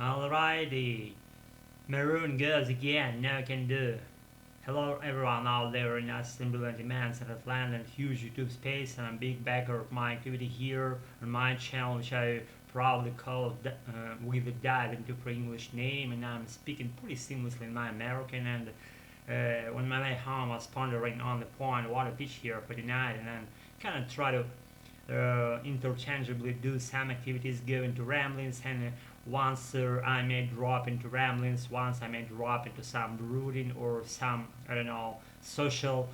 Alrighty, Maroon goes again, no can do. Hello everyone out there in Assemble and Demands and Atlanta and huge YouTube space, and I'm a big backer of my activity here on my channel, which I proudly call with a dive into for English name, and I'm speaking pretty seamlessly in my American, and when my way home I was pondering on the point what to teach here for tonight, and then kind of try to interchangeably do some activities, go into ramblings, and once I may drop into ramblings, once I may drop into some brooding or some, I don't know, social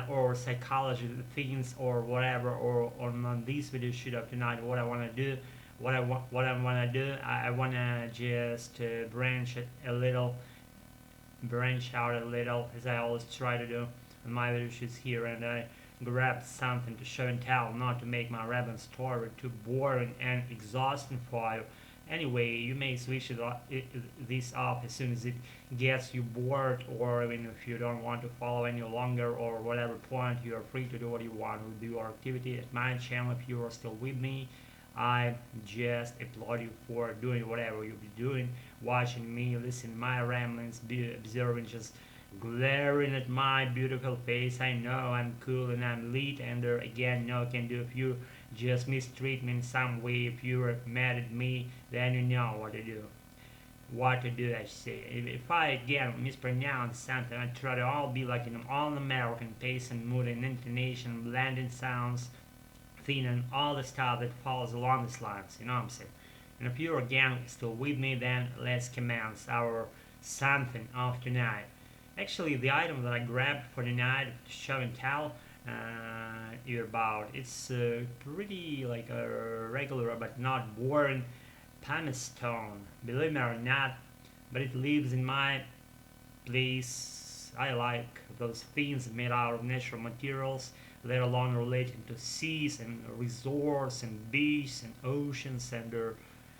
or psychology things or whatever, or on this video shoot up tonight, what I want to do, what I want to do, I want to just branch out a little, as I always try to do on my video shoots here, and I grab something to show and tell, not to make my relevant story too boring and exhausting for you. Anyway, you may switch this up as soon as it gets you bored, or even if you don't want to follow any longer, or whatever point, you are free to do what you want with your activity at my channel. If you are still with me, I just applaud you for doing whatever you'll be doing, watching me, listening to my ramblings, be observing, just glaring at my beautiful face. I know I'm cool and I'm lit, and again, no can do. If you just mistreat me in some way, if you're mad at me, then you know what to do. What to do, I say. If I again mispronounce something, I try to all be like an all-American pace and mood and intonation, blending sounds, theme, and all the stuff that follows along these lines. You know what I'm saying? And if you're again still with me, then let's commence our something of tonight. Actually, the item that I grabbed for tonight to show and tell you about, it's pretty like a regular but not boring pumice stone. Believe me or not, but it lives in my place. I like those things made out of natural materials, let alone relating to seas and resorts and beaches and oceans, and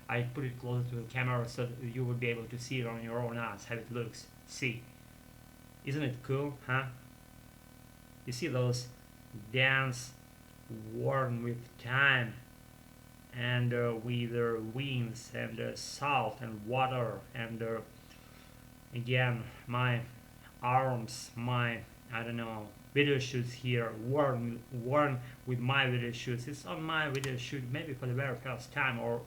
I put it closer to the camera so that you would be able to see it on your own eyes, how it looks. See, isn't it cool, huh? You see those dams worn with time and with winds and salt and water, and again, my arms, my, I don't know, video shoots here, worn with my video shoots. It's on my video shoot maybe for the very first time, or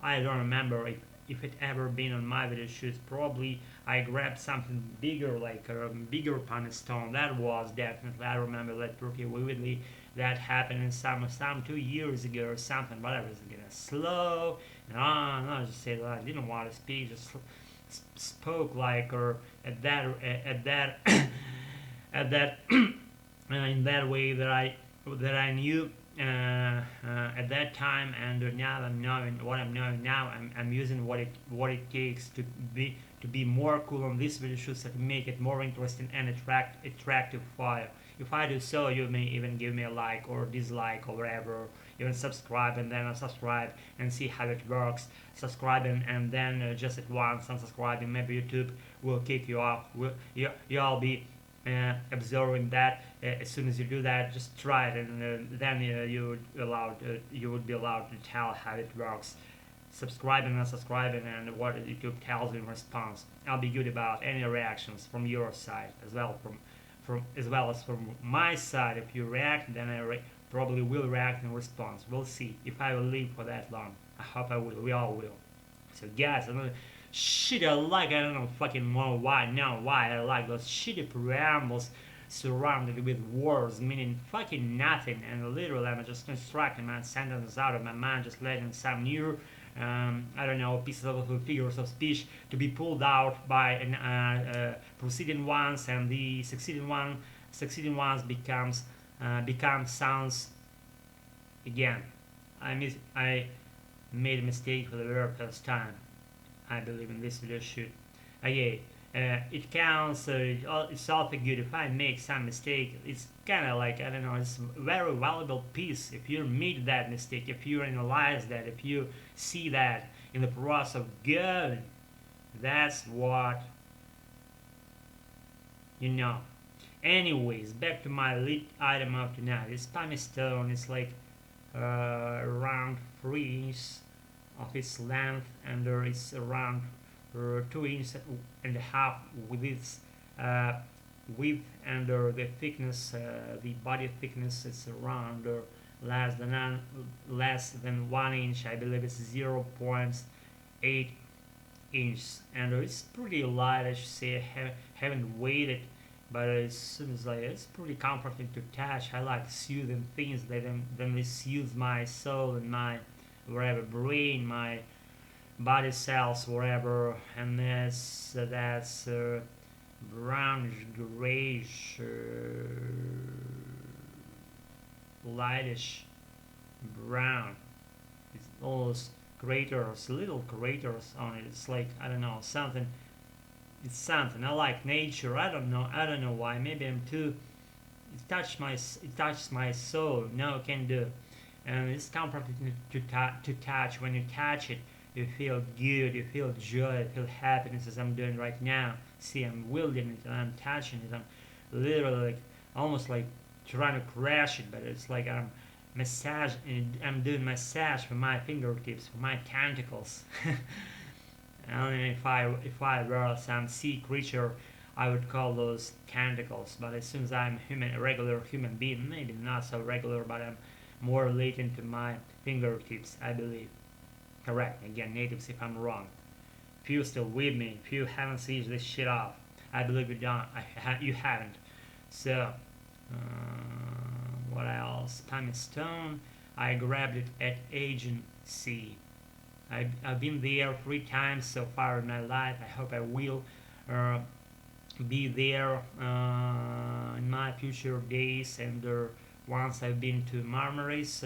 I don't remember if it ever been on my video shoots. Probably I grabbed something bigger, like a bigger pumice stone. That was definitely, I remember that pretty vividly. That happened in some 2 years ago or something, but I was getting slow, and I just said I didn't want to speak, just spoke like, or at that at that in that way that I knew at that time, and now I'm knowing what I'm knowing now. I'm using what it takes to be more cool on this video shoots, that make it more interesting and attractive for you. If I do so, you may even give me a like or dislike or whatever, even subscribe and then unsubscribe and see how it works. Subscribing and then just at once unsubscribing, maybe YouTube will kick you off. You'll be observing that. As soon as you do that, just try it, and then you would be allowed to tell how it works. Subscribing and unsubscribing and what YouTube tells you in response. I'll be good about any reactions from your side as well, as well as from my side. If you react, then I probably will react in response. We'll see if I will live for that long. I hope I will. We all will. So guys, another shit I like. I don't know fucking know why. Now why I like those shitty preambles surrounded with words meaning fucking nothing, and literally I'm just constructing my sentences out of my mind, just letting some new I don't know, pieces of figures of speech to be pulled out by preceding ones, and the succeeding ones become sounds. Again, I made a mistake for the very first time, I believe, in this video shoot. Okay, it counts. It's awfully good if I make some mistake. It's kind of like, I don't know, it's a very valuable piece if you meet that mistake, if you analyze that, if you see that in the process of going. That's what you know. Anyways, back to my lead item of tonight. It's pumice stone. It's like around 3 inches of its length, and it's around 2 inches and a half with its width, and the thickness, the body thickness is around less than 1 inch. I believe it's 0.8 inches, and it's pretty light. I should say haven't weighed it, but it seems like it's pretty comforting to touch. I like soothing things that then they soothe my soul and my whatever brain, my body cells, whatever, and that's brownish, grayish, lightish brown. It's all those craters, little craters on it. It's like, I don't know, something. It's something. I like nature. I don't know. I don't know why. Maybe I'm too. It touches my soul. No, can do. And it's comforting to touch. When you touch it, you feel good. You feel joy. You feel happiness, as I'm doing right now. See, I'm wielding it and I'm touching it. I'm literally like almost like trying to crash it, but it's like I'm doing massage for my fingertips, for my tentacles. And if I were some sea creature, I would call those tentacles. But as soon as I'm a regular human being, maybe not so regular, but I'm more related to my fingertips, I believe. Correct. Again, natives if I'm wrong. If you're still with me, if you haven't seized this shit off, I believe you don't. You haven't. So, what else? Pumice Stone. I grabbed it at agency. I've been there 3 times so far in my life. I hope I will be there in my future days. And once I've been to Marmaris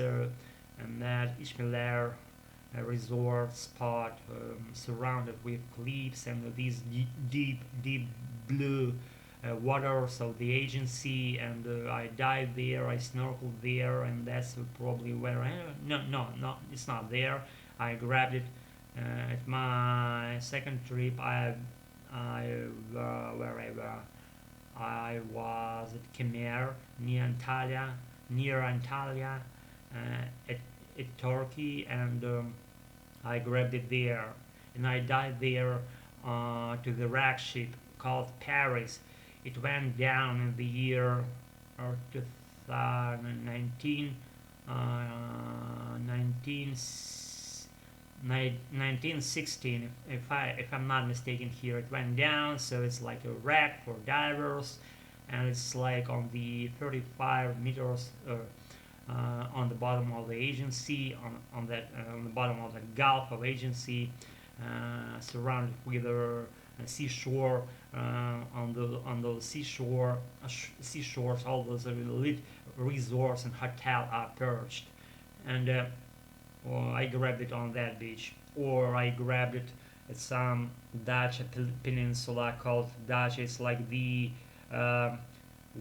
and that Ishmael resort spot surrounded with cliffs and these deep blue waters of the agency, and I dived there, I snorkeled there, and that's probably where no, it's not there. I grabbed it at my second trip. Wherever I was at Kemer near Antalya, at Turkey, and I grabbed it there, and I dived there to the wreck ship called Paris. It went down in the year 2019, 1916, if I'm not mistaken. Here it went down, so it's like a wreck for divers, and it's like on the 35 meters on the bottom of the agency, on the bottom of the Gulf of Agency, surrounded with a seashore. On those seashores, all those elite resorts and hotels are perched, and I grabbed it on that beach, or I grabbed it at some Dutch peninsula called Dutch. It's like the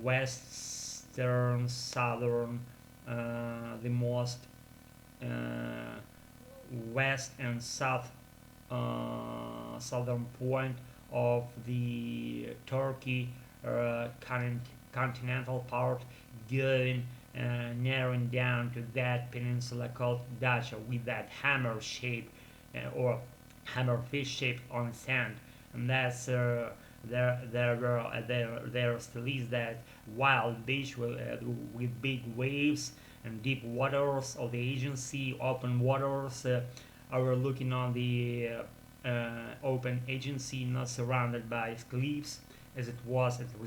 western, southern, the most west and south southern point of the Turkey continental part, going narrowing down to that peninsula called Dacia, with that hammer shape or hammerfish shape on sand, and that's there still is that wild beach with big waves and deep waters of the agency, open waters overlooking on the open agency, not surrounded by cliffs as it was at the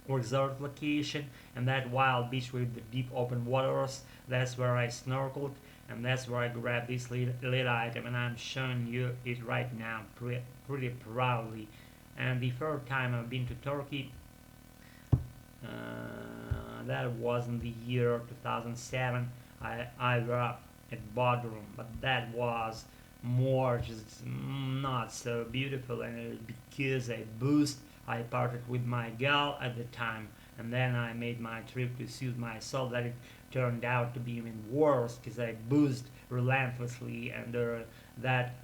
resort location. And that wild beach with the deep open waters, that's where I snorkeled, and that's where I grabbed this little item, and I'm showing you it right now pretty proudly. And the third time I've been to Turkey, that was in the year 2007. I was at Bodrum, but that was more just not so beautiful, and because I parted with my girl at the time, and then I made my trip to soothe myself, that it turned out to be even worse because I boozed relentlessly, and that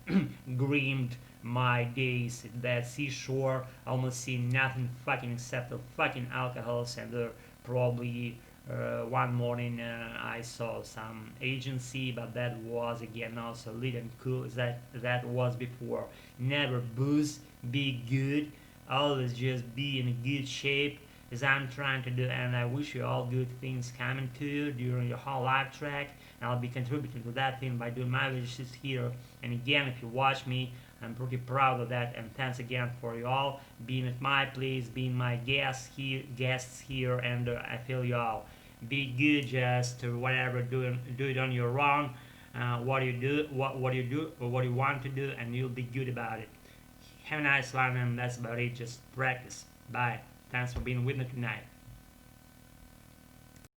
groomed my days at that seashore, almost seeing nothing fucking except the fucking alcohols and probably One morning I saw some agency, but that was again also lit and cool. That was before. Never booze, be good, always just be in a good shape as I'm trying to do, and I wish you all good things coming to you during your whole life track. And I'll be contributing to that thing by doing my videos here. And again, if you watch me, I'm pretty proud of that. And thanks again for you all being at my place, being my guests here, and I feel you all. Be good, just whatever do it on your own. What you do, what you do, or what you want to do, and you'll be good about it. Have a nice one, and that's about it. Just practice. Bye. Thanks for being with me tonight.